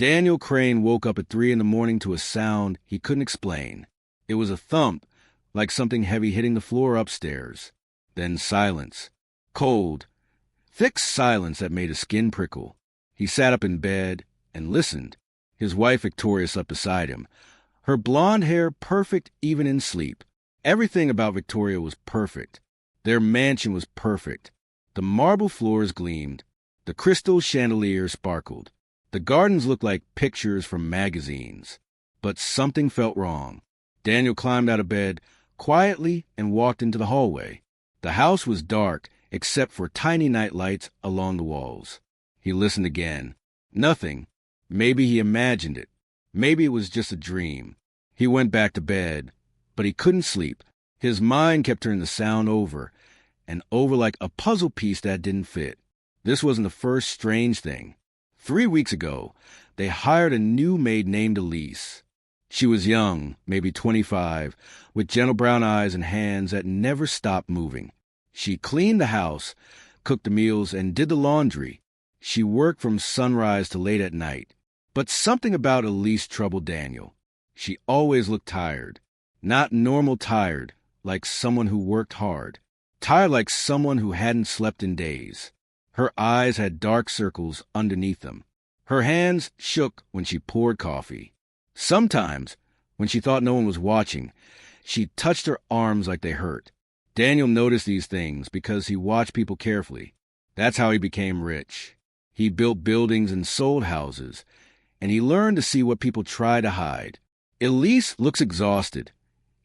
Daniel Crane woke up at 3 in the morning to a sound he couldn't explain. It was a thump, like something heavy hitting the floor upstairs. Then silence. Cold, thick silence that made his skin prickle. He sat up in bed and listened. His wife Victoria slept beside him. Her blonde hair perfect even in sleep. Everything about Victoria was perfect. Their mansion was perfect. The marble floors gleamed. The crystal chandeliers sparkled. The gardens looked like pictures from magazines. But something felt wrong. Daniel climbed out of bed quietly and walked into the hallway. The house was dark except for tiny night lights along the walls. He listened again. Nothing. Maybe he imagined it. Maybe it was just a dream. He went back to bed, but he couldn't sleep. His mind kept turning the sound over and over like a puzzle piece that didn't fit. This wasn't the first strange thing. 3 weeks ago, they hired a new maid named Elise. She was young, maybe 25, with gentle brown eyes and hands that never stopped moving. She cleaned the house, cooked the meals, and did the laundry. She worked from sunrise to late at night. But something about Elise troubled Daniel. She always looked tired. Not normal tired, like someone who worked hard. Tired like someone who hadn't slept in days. Her eyes had dark circles underneath them. Her hands shook when she poured coffee. Sometimes, when she thought no one was watching, she touched her arms like they hurt. Daniel noticed these things because he watched people carefully. That's how he became rich. He built buildings and sold houses, and he learned to see what people try to hide. Elise looks exhausted,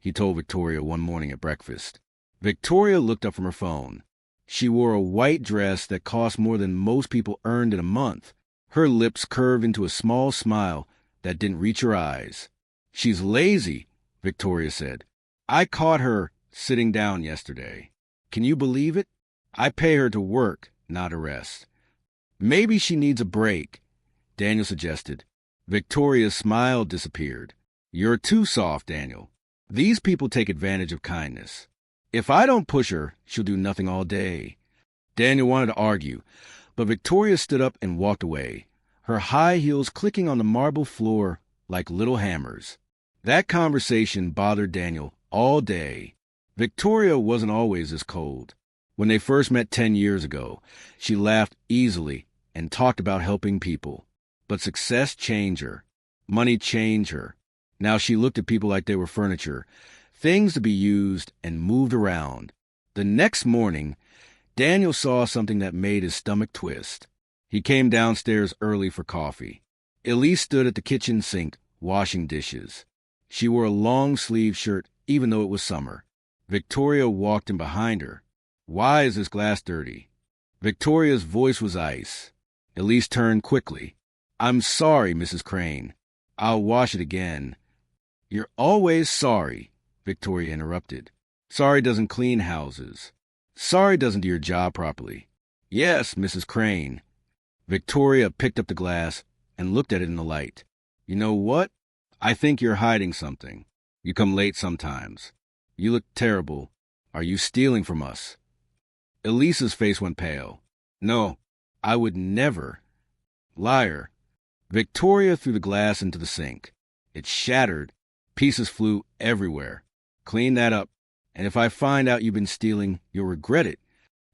he told Victoria one morning at breakfast. Victoria looked up from her phone. She wore a white dress that cost more than most people earned in a month. Her lips curved into a small smile that didn't reach her eyes. She's lazy, Victoria said. I caught her sitting down yesterday. Can you believe it? I pay her to work, not a rest. Maybe she needs a break, Daniel suggested. Victoria's smile disappeared. You're too soft, Daniel. These people take advantage of kindness. If I don't push her, she'll do nothing all day. Daniel wanted to argue, but Victoria stood up and walked away, her high heels clicking on the marble floor like little hammers. That conversation bothered Daniel all day. Victoria wasn't always this cold. When they first met 10 years ago, she laughed easily and talked about helping people. But success changed her. Money changed her. Now she looked at people like they were furniture, things to be used and moved around. The next morning, Daniel saw something that made his stomach twist. He came downstairs early for coffee. Elise stood at the kitchen sink, washing dishes. She wore a long-sleeved shirt, even though it was summer. Victoria walked in behind her. Why is this glass dirty? Victoria's voice was ice. Elise turned quickly. I'm sorry, Mrs. Crane. I'll wash it again. You're always sorry, Victoria interrupted. Sorry doesn't clean houses. Sorry doesn't do your job properly. Yes, Mrs. Crane. Victoria picked up the glass and looked at it in the light. You know what? I think you're hiding something. You come late sometimes. You look terrible. Are you stealing from us? Elisa's face went pale. No, I would never. Liar. Victoria threw the glass into the sink. It shattered. Pieces flew everywhere. Clean that up, and if I find out you've been stealing, you'll regret it.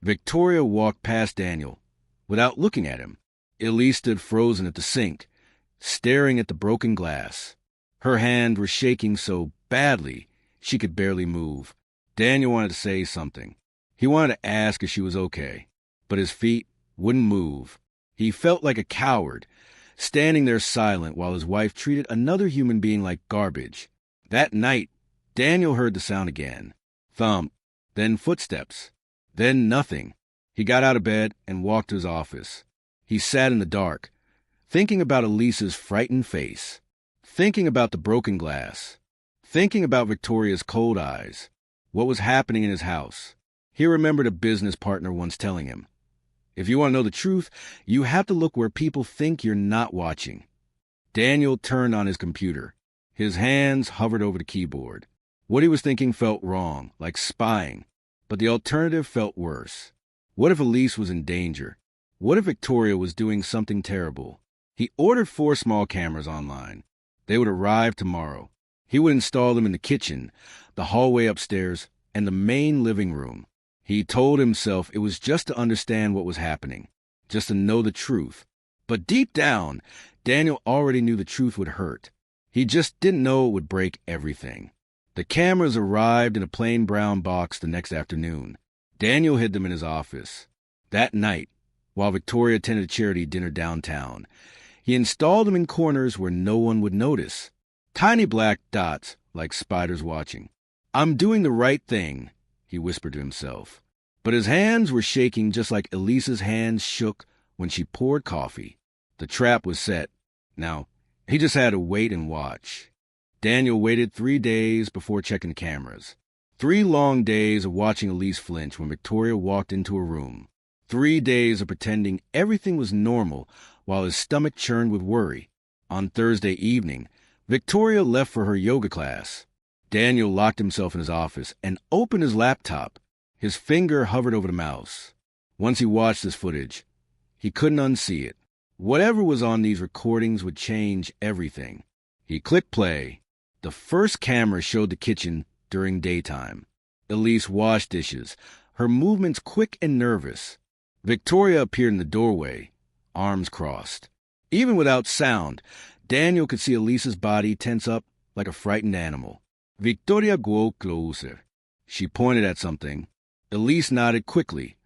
Victoria walked past Daniel, without looking at him. Elise stood frozen at the sink, staring at the broken glass. Her hands were shaking so badly she could barely move. Daniel wanted to say something. He wanted to ask if she was okay, but his feet wouldn't move. He felt like a coward, standing there silent while his wife treated another human being like garbage. That night, Daniel heard the sound again. Thump, then footsteps, then nothing. He got out of bed and walked to his office. He sat in the dark, thinking about Elisa's frightened face, thinking about the broken glass, thinking about Victoria's cold eyes, what was happening in his house. He remembered a business partner once telling him, if you want to know the truth, you have to look where people think you're not watching. Daniel turned on his computer. His hands hovered over the keyboard. What he was thinking felt wrong, like spying, but the alternative felt worse. What if Elise was in danger? What if Victoria was doing something terrible? He ordered 4 small cameras online. They would arrive tomorrow. He would install them in the kitchen, the hallway upstairs, and the main living room. He told himself it was just to understand what was happening, just to know the truth. But deep down, Daniel already knew the truth would hurt. He just didn't know it would break everything. The cameras arrived in a plain brown box the next afternoon. Daniel hid them in his office. That night, while Victoria attended a charity dinner downtown, he installed them in corners where no one would notice. Tiny black dots, like spiders watching. "I'm doing the right thing," he whispered to himself. But his hands were shaking just like Elise's hands shook when she poured coffee. The trap was set. Now, he just had to wait and watch. Daniel waited 3 days before checking the cameras. 3 long days of watching Elise flinch when Victoria walked into a room. 3 days of pretending everything was normal while his stomach churned with worry. On Thursday evening, Victoria left for her yoga class. Daniel locked himself in his office and opened his laptop. His finger hovered over the mouse. Once he watched this footage, he couldn't unsee it. Whatever was on these recordings would change everything. He clicked play. The first camera showed the kitchen during daytime. Elise washed dishes, her movements quick and nervous. Victoria appeared in the doorway, arms crossed. Even without sound, Daniel could see Elise's body tense up like a frightened animal. "Victoria, go closer." She pointed at something. Elise nodded quickly,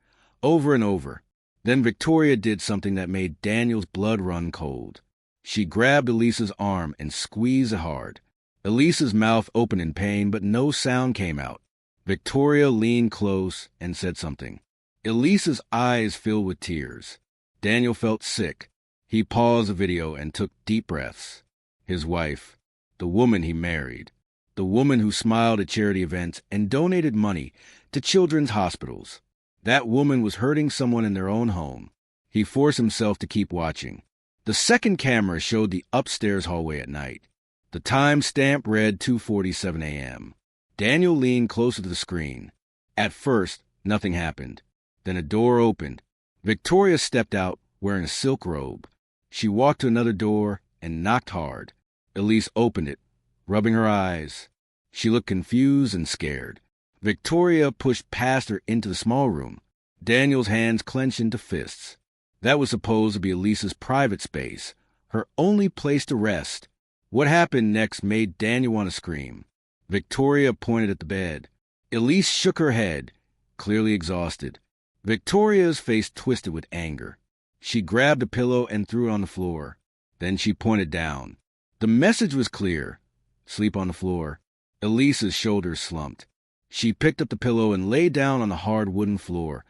over and over. Then Victoria did something that made Daniel's blood run cold. She grabbed Elise's arm and squeezed it hard. Elise's mouth opened in pain, but no sound came out. Victoria leaned close and said something. Elise's eyes filled with tears. Daniel felt sick. He paused the video and took deep breaths. His wife, the woman he married, the woman who smiled at charity events and donated money to children's hospitals. That woman was hurting someone in their own home. He forced himself to keep watching. The second camera showed the upstairs hallway at night. The time stamp read 2:47 a.m. Daniel leaned closer to the screen. At first, nothing happened. Then a door opened. Victoria stepped out wearing a silk robe. She walked to another door and knocked hard. Elise opened it, rubbing her eyes. She looked confused and scared. Victoria pushed past her into the small room. Daniel's hands clenched into fists. That was supposed to be Elise's private space, her only place to rest. What happened next made Daniel want to scream. Victoria pointed at the bed. Elise shook her head, clearly exhausted. Victoria's face twisted with anger. She grabbed a pillow and threw it on the floor. Then she pointed down. The message was clear. Sleep on the floor. Elise's shoulders slumped. She picked up the pillow and lay down on the hard wooden floor,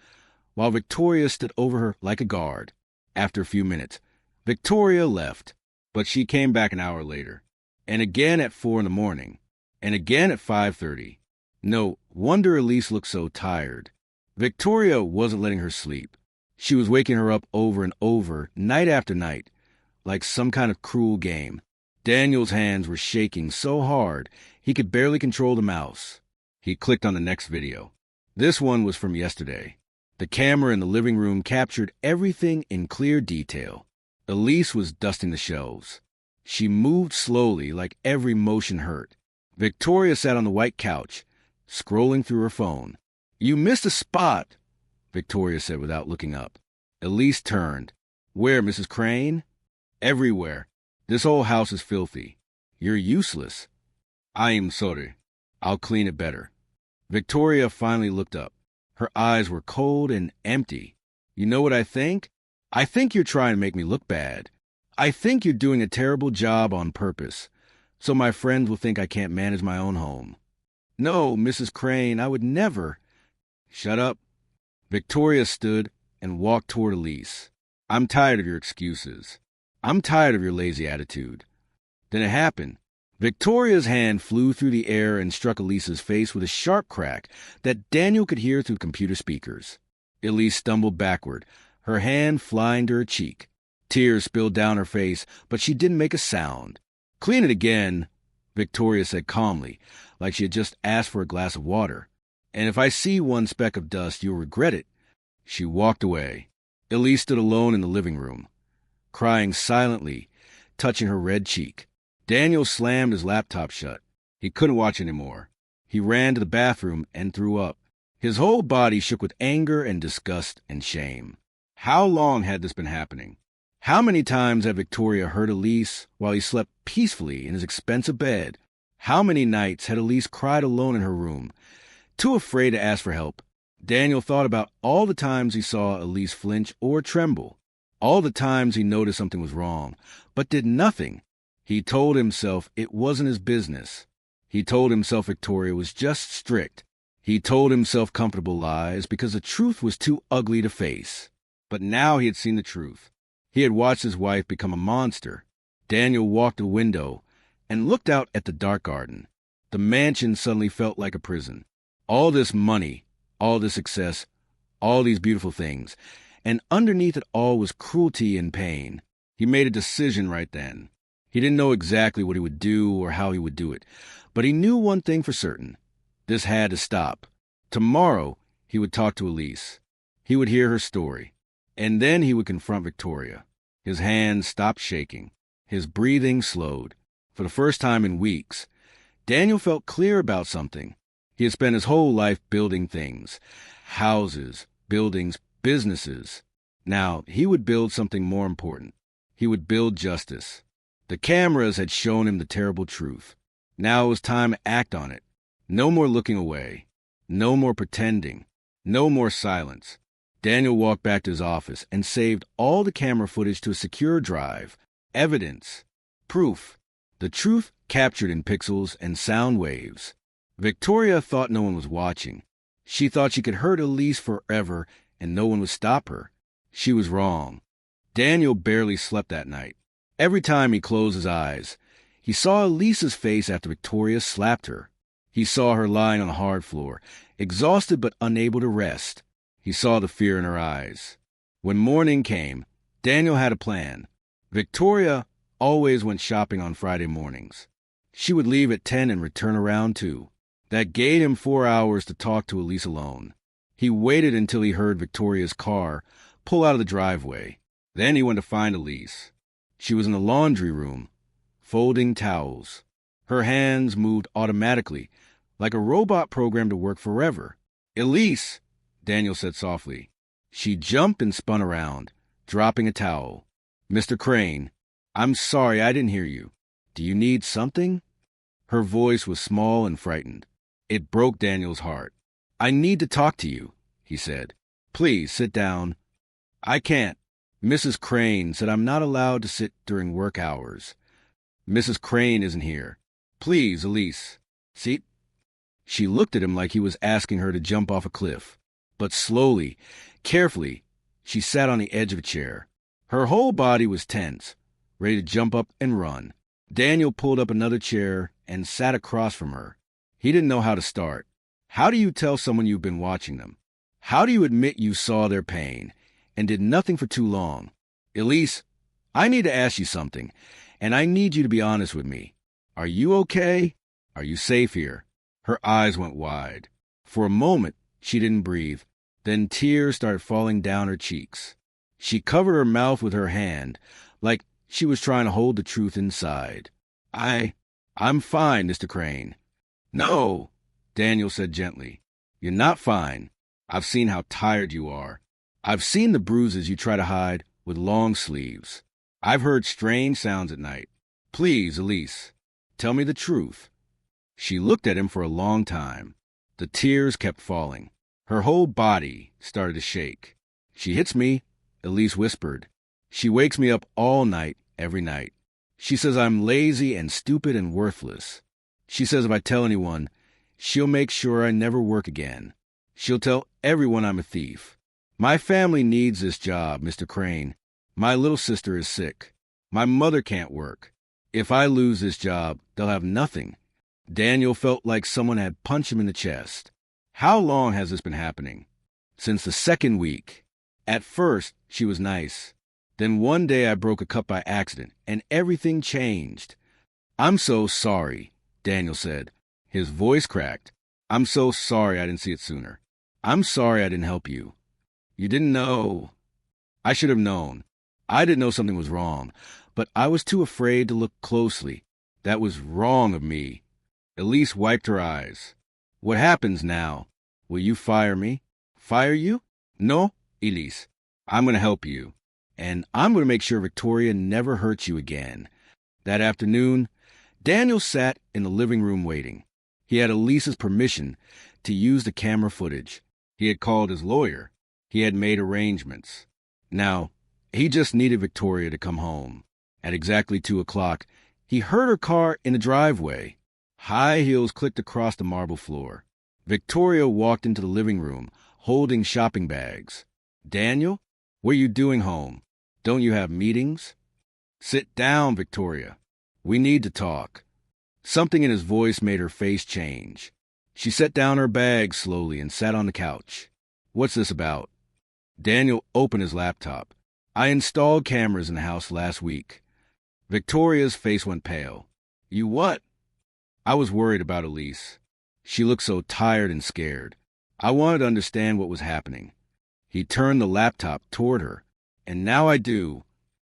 while Victoria stood over her like a guard. After a few minutes, Victoria left, but she came back an hour later, and again at 4 in the morning, and again at 5:30. No wonder Elise looked so tired. Victoria wasn't letting her sleep. She was waking her up over and over, night after night, like some kind of cruel game. Daniel's hands were shaking so hard he could barely control the mouse. He clicked on the next video. This one was from yesterday. The camera in the living room captured everything in clear detail. Elise was dusting the shelves. She moved slowly, like every motion hurt. Victoria sat on the white couch, scrolling through her phone. "You missed a spot," Victoria said without looking up. Elise turned. "Where, Mrs. Crane?" "Everywhere. This whole house is filthy. You're useless." "I am sorry. I'll clean it better." Victoria finally looked up. Her eyes were cold and empty. "You know what I think? I think you're trying to make me look bad. I think you're doing a terrible job on purpose, so my friends will think I can't manage my own home." "No, Mrs. Crane, I would never." "Shut up." Victoria stood and walked toward Elise. "I'm tired of your excuses. I'm tired of your lazy attitude." Then it happened. Victoria's hand flew through the air and struck Elise's face with a sharp crack that Daniel could hear through computer speakers. Elise stumbled backward, her hand flying to her cheek. Tears spilled down her face, but she didn't make a sound. "Clean it again," Victoria said calmly, like she had just asked for a glass of water. "And if I see one speck of dust, you'll regret it." She walked away. Elise stood alone in the living room. crying silently, touching her red cheek. Daniel slammed his laptop shut. He couldn't watch anymore. He ran to the bathroom and threw up. His whole body shook with anger and disgust and shame. How long had this been happening? How many times had Victoria heard Elise while he slept peacefully in his expensive bed? How many nights had Elise cried alone in her room, too afraid to ask for help? Daniel thought about all the times he saw Elise flinch or tremble, all the times he noticed something was wrong, but did nothing. He told himself it wasn't his business. He told himself Victoria was just strict. He told himself comfortable lies because the truth was too ugly to face. But now he had seen the truth. He had watched his wife become a monster. Daniel walked to the window and looked out at the dark garden. The mansion suddenly felt like a prison. All this money, all this success, all these beautiful things, and underneath it all was cruelty and pain. He made a decision right then. He didn't know exactly what he would do or how he would do it, but he knew one thing for certain. This had to stop. Tomorrow, he would talk to Elise. He would hear her story, and then he would confront Victoria. His hands stopped shaking. His breathing slowed. For the first time in weeks, Daniel felt clear about something. He had spent his whole life building things, houses, buildings, businesses. Now, he would build something more important. He would build justice. The cameras had shown him the terrible truth. Now it was time to act on it. No more looking away. No more pretending. No more silence. Daniel walked back to his office and saved all the camera footage to a secure drive. Evidence. Proof. The truth captured in pixels and sound waves. Victoria thought no one was watching. She thought she could hurt Elise forever and no one would stop her. She was wrong. Daniel barely slept that night. Every time he closed his eyes, he saw Elise's face after Victoria slapped her. He saw her lying on the hard floor, exhausted but unable to rest. He saw the fear in her eyes. When morning came, Daniel had a plan. Victoria always went shopping on Friday mornings. She would leave at 10 and return around 2. That gave him 4 hours to talk to Elise alone. He waited until he heard Victoria's car pull out of the driveway. Then he went to find Elise. She was in the laundry room, folding towels. Her hands moved automatically, like a robot programmed to work forever. "Elise," Daniel said softly. She jumped and spun around, dropping a towel. "Mr. Crane, I'm sorry I didn't hear you. Do you need something?" Her voice was small and frightened. It broke Daniel's heart. "I need to talk to you," he said. "Please sit down." "I can't. Mrs. Crane said I'm not allowed to sit during work hours. Mrs. Crane isn't here. Please, Elise. See?" She looked at him like he was asking her to jump off a cliff. But slowly, carefully, she sat on the edge of a chair. Her whole body was tense, ready to jump up and run. Daniel pulled up another chair and sat across from her. He didn't know how to start. How do you tell someone you've been watching them? How do you admit you saw their pain and did nothing for too long? "Elise, I need to ask you something, and I need you to be honest with me. Are you okay? Are you safe here?" Her eyes went wide. For a moment, she didn't breathe. Then tears started falling down her cheeks. She covered her mouth with her hand, like she was trying to hold the truth inside. I'm fine, Mr. Crane." "No," Daniel said gently. "You're not fine. I've seen how tired you are. I've seen the bruises you try to hide with long sleeves. I've heard strange sounds at night. Please, Elise, tell me the truth." She looked at him for a long time. The tears kept falling. Her whole body started to shake. "She hits me," Elise whispered. "She wakes me up all night, every night. She says I'm lazy and stupid and worthless. She says if I tell anyone, she'll make sure I never work again. She'll tell everyone I'm a thief. My family needs this job, Mr. Crane. My little sister is sick. My mother can't work. If I lose this job, they'll have nothing." Daniel felt like someone had punched him in the chest. "How long has this been happening?" "Since the second week. At first, she was nice. Then one day I broke a cup by accident, and everything changed." "I'm so sorry," Daniel said. His voice cracked. "I'm so sorry I didn't see it sooner. I'm sorry I didn't help you. You didn't know. I should have known. I didn't know something was wrong, but I was too afraid to look closely. That was wrong of me. Elise wiped her eyes. What happens now? Will you fire me? Fire you? No, Elise. I'm going to help you. And I'm going to make sure Victoria never hurts you again. That afternoon, Daniel sat in the living room waiting. He had Elise's permission to use the camera footage. He had called his lawyer. He had made arrangements. Now, he just needed Victoria to come home. At exactly 2 o'clock, he heard her car in the driveway. High heels clicked across the marble floor. Victoria walked into the living room, holding shopping bags. Daniel, what are you doing home? Don't you have meetings? Sit down, Victoria. We need to talk. Something in his voice made her face change. She set down her bag slowly and sat on the couch. What's this about? Daniel opened his laptop. I installed cameras in the house last week. Victoria's face went pale. You what? I was worried about Elise. She looked so tired and scared. I wanted to understand what was happening. He turned the laptop toward her. And now I do.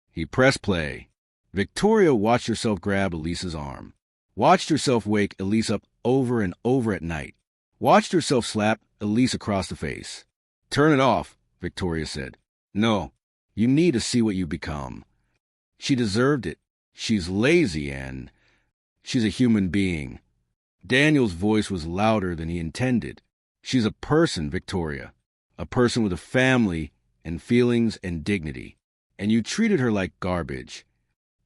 He pressed play. Victoria watched herself grab Elise's arm. Watched herself wake Elise up over and over at night. Watched herself slap Elise across the face. Turn it off, Victoria said. No, you need to see what you become. She deserved it. She's lazy and she's a human being. Daniel's voice was louder than he intended. She's a person, Victoria. A person with a family and feelings and dignity. And you treated her like garbage.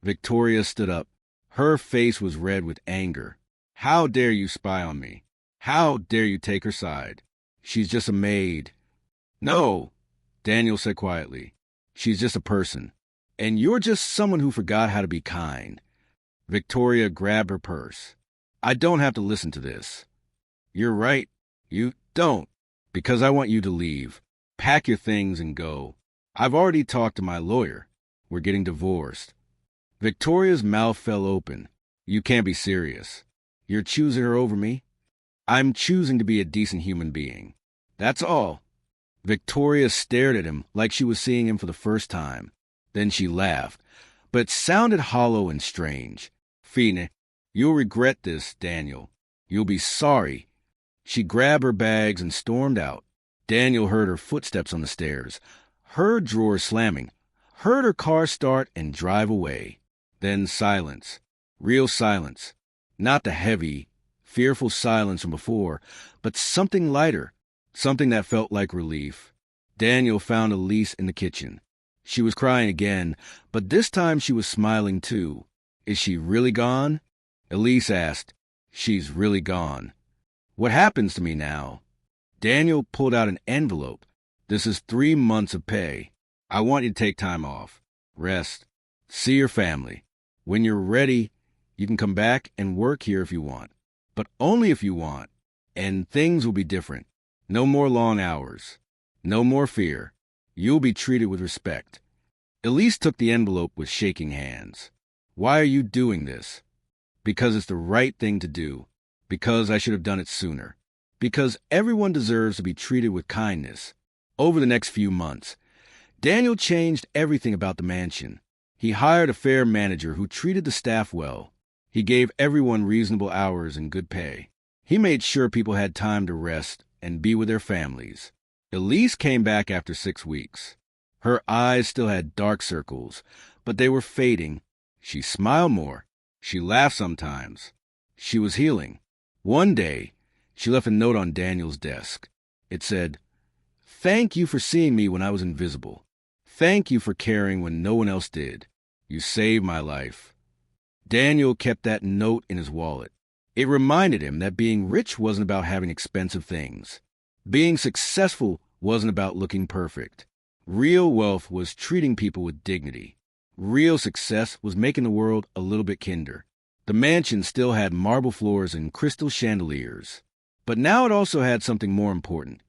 Victoria stood up. Her face was red with anger. How dare you spy on me? How dare you take her side? She's just a maid. No, Daniel said quietly. She's just a person. And you're just someone who forgot how to be kind. Victoria grabbed her purse. I don't have to listen to this. You're right. You don't. Because I want you to leave. Pack your things and go. I've already talked to my lawyer. We're getting divorced. Victoria's mouth fell open. You can't be serious. You're choosing her over me? I'm choosing to be a decent human being. That's all. Victoria stared at him like she was seeing him for the first time. Then she laughed, but it sounded hollow and strange. Fine, you'll regret this, Daniel. You'll be sorry. She grabbed her bags and stormed out. Daniel heard her footsteps on the stairs, heard drawers slamming, heard her car start and drive away. Then silence. Real silence. Not the heavy, fearful silence from before, but something lighter, something that felt like relief. Daniel found Elise in the kitchen. She was crying again, but this time she was smiling too. Is she really gone? Elise asked. She's really gone. What happens to me now? Daniel pulled out an envelope. This is 3 months of pay. I want you to take time off. Rest. See your family. When you're ready, you can come back and work here if you want. But only if you want. And things will be different. No more long hours. No more fear. You'll be treated with respect. Elise took the envelope with shaking hands. Why are you doing this? Because it's the right thing to do. Because I should have done it sooner. Because everyone deserves to be treated with kindness. Over the next few months, Daniel changed everything about the mansion. He hired a fair manager who treated the staff well. He gave everyone reasonable hours and good pay. He made sure people had time to rest and be with their families. Elise came back after 6 weeks. Her eyes still had dark circles, but they were fading. She smiled more. She laughed sometimes. She was healing. One day, she left a note on Daniel's desk. It said, "Thank you for seeing me when I was invisible. Thank you for caring when no one else did. You saved my life." Daniel kept that note in his wallet. It reminded him that being rich wasn't about having expensive things. Being successful wasn't about looking perfect. Real wealth was treating people with dignity. Real success was making the world a little bit kinder. The mansion still had marble floors and crystal chandeliers. But now it also had something more important.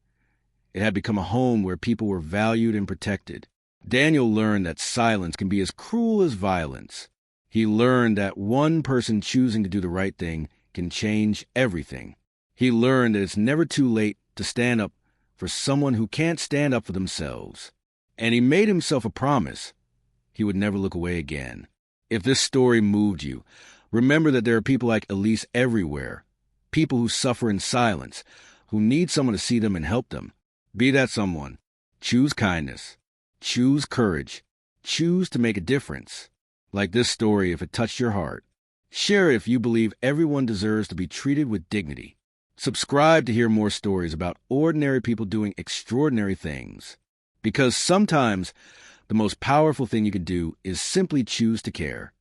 It had become a home where people were valued and protected. Daniel learned that silence can be as cruel as violence. He learned that one person choosing to do the right thing can change everything. He learned that it's never too late to stand up for someone who can't stand up for themselves. And he made himself a promise. he would never look away again. If this story moved you, remember that there are people like Elise everywhere, people who suffer in silence, who need someone to see them and help them. Be that someone. Choose kindness. Choose courage. Choose to make a difference. Like this story if it touched your heart. Share it if you believe everyone deserves to be treated with dignity. Subscribe to hear more stories about ordinary people doing extraordinary things. Because sometimes the most powerful thing you can do is simply choose to care.